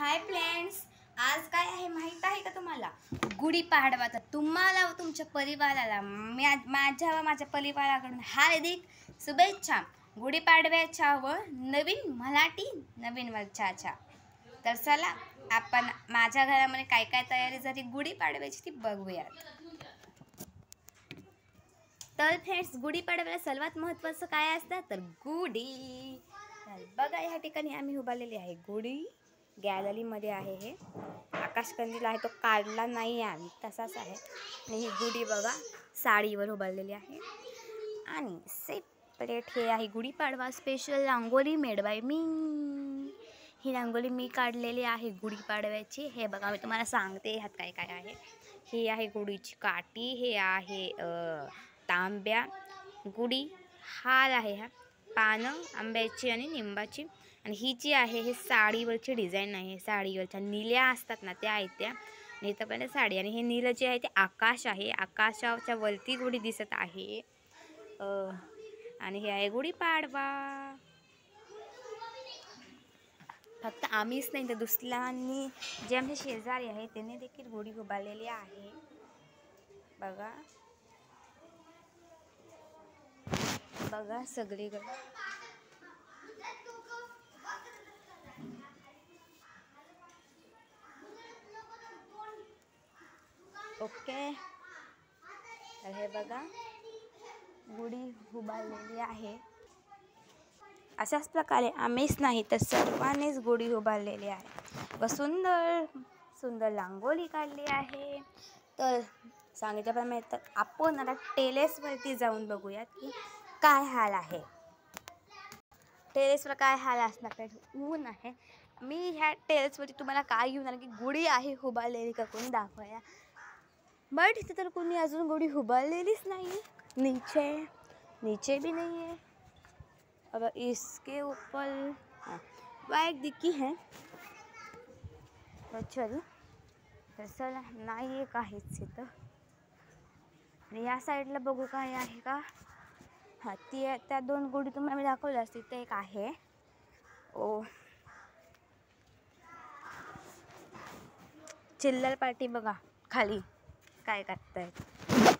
Hi friends, आज काय आहे माहित आहे का तुम्हाला? गुढीपाडवा. तर तुम्हाला व तुमच्या परिवाराला माझ्या परिवाराकडून हार्दिक शुभेच्छा गुढीपाडव्याच्या व नवीन मराठी नवीन वर्षाच्या. तर चला आपण माझ्या घरामध्ये काय काय तयारी झाली गुढीपाडव्याची ती बघूयात. तर फ्रेंड्स, गुढीपाडव्याला सर्वात महत्त्वाचं काय असतं तर गुढी. तर बघा, या ठिकाणी आम्ही उभारलेली आहे गुढी. गॅलरीमध्ये आहे. हे आकाशकंदील आहे, तो काढला नाही आम्ही, तसाच आहे. आणि ही गुढी बघा साडीवर उभारलेली आहे. आणि सेपरेट हे आहे Gudi Padwa special rangoli made by मी. ही रांगोळी मी काढलेली आहे गुढीपाडव्याची. हे बघा, मी तुम्हाला सांगते ह्यात काय काय आहे. ही आहे गुढीची काठी, हे आहे तांब्या, गुढी हार आहे, हा पानं आंब्याची आणि निंबाची. आणि ही जी आहे हे साडीवरची डिझाईन आहे. साडीवरच्या निल्या असतात ना, त्या आहेत त्या. आणि इथं पण साडी. आणि हे नीलं जे आहे ते आकाश आहे. आकाशाच्या वरती गुढी दिसत आहे. आणि हे आहे गुढीपाडवा. फक्त आम्हीच नाही तर दुसऱ्यांनी जे आमचे शेजारी आहे त्यांनी देखील गुढी उभारलेली आहे. बघा बघा सगळीकडे. ओके, तर हे बघा गुढी उभारलेली आहे. अशाच प्रकारे आम्हीच नाही तर सर्वांनीच गुढी उभारलेली आहे व सुंदर सुंदर रांगोळी काढली आहे. तर सांगितल्याप्रमाणे तर आपण आता टेरेसवरती जाऊन बघूयात की काय हाल आहे. टेरेसवर काय हाल असणार तर ऊन आहे. मी ह्या टेरेसवरती तुम्हाला काय घेऊन आलं की गुढी आहे उभारलेली का कोणी दाखवाया. बट इथे तर कोणी अजून गुढी उभारलेलीच नाही. नीचे भी नहीं है. अब इसके ऊपर एक डिक्की है. चल तर चला, नाही आहे काहीच इथं. आणि या साईडला बघू काय आहे का. हां, त्या दोन गुढी तुम्हाला मी दाखवल्या असतील. ते एक आहे. ओ चिल्लर पार्टी बघा खाली काय करतायत.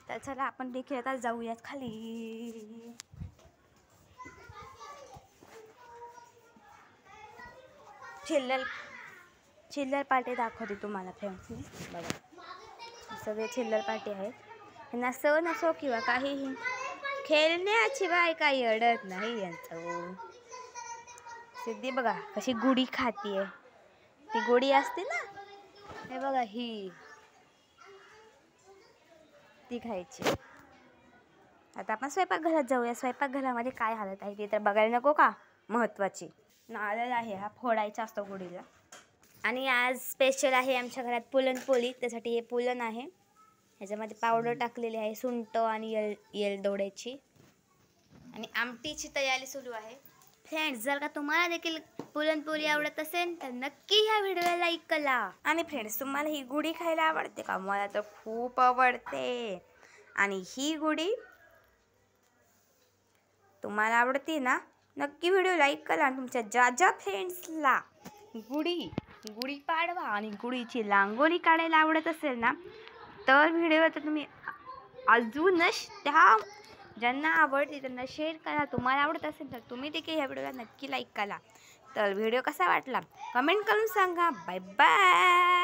तर चला आपण देखील आता जाऊयात खाली. चिल्लर पार्टी दाखवते तुम्हाला फ्रेंड्स. बघा सगळे चिल्लर पार्टी आहेत. ह्यांना सण असो किंवा काहीही खेळण्याची बाय काही अडत नाही यांचं. सिद्धी बघा कशी गुढी खातीये. ती गुढी असते ना, हे बघा ही ती खायची. आता आपण स्वयंपाकघरात जाऊया. स्वयंपाकघरामध्ये काय हालत आहे ते तर बघायला नको का. महत्त्वाची नारळ आहे, हा फोडायचा असतो गुढीला. आणि आज स्पेशल आहे आमच्या घरात पुरणपोळी. त्यासाठी हे पुरण आहे. ह्याच्यामध्ये पावडर टाकलेली आहे, सुंठ आणि येलदोड्याची. आणि आमटीची तयारी सुरू आहे. फ्रेंड्स, जर का तुम्हाला देखील पुरणपोळी आवडत असेल तर नक्की ह्या व्हिडिओला लाईक करा. आणि फ्रेंड्स, तुम्हाला ही गुढी खायला आवडते का? मला तर खूप आवडते. आणि ही गुढी तुम्हाला आवडते ना, नक्की व्हिडिओ लाईक करा. आणि तुमच्या ज्या फ्रेंड्सला गुढीपाडवा आणि गुढीची रांगोळी काढायला आवडत असेल ना, तर व्हिडिओ तर तुम्ही अजूनच त्या ज्यांना आवडते त्यांना शेअर करा. तुम्हाला आवडत असेल तर तुम्ही देखील ह्या व्हिडिओला नक्की लाईक करा. तर व्हिडिओ कसा वाटला कमेंट करून सांगा. Bye bye.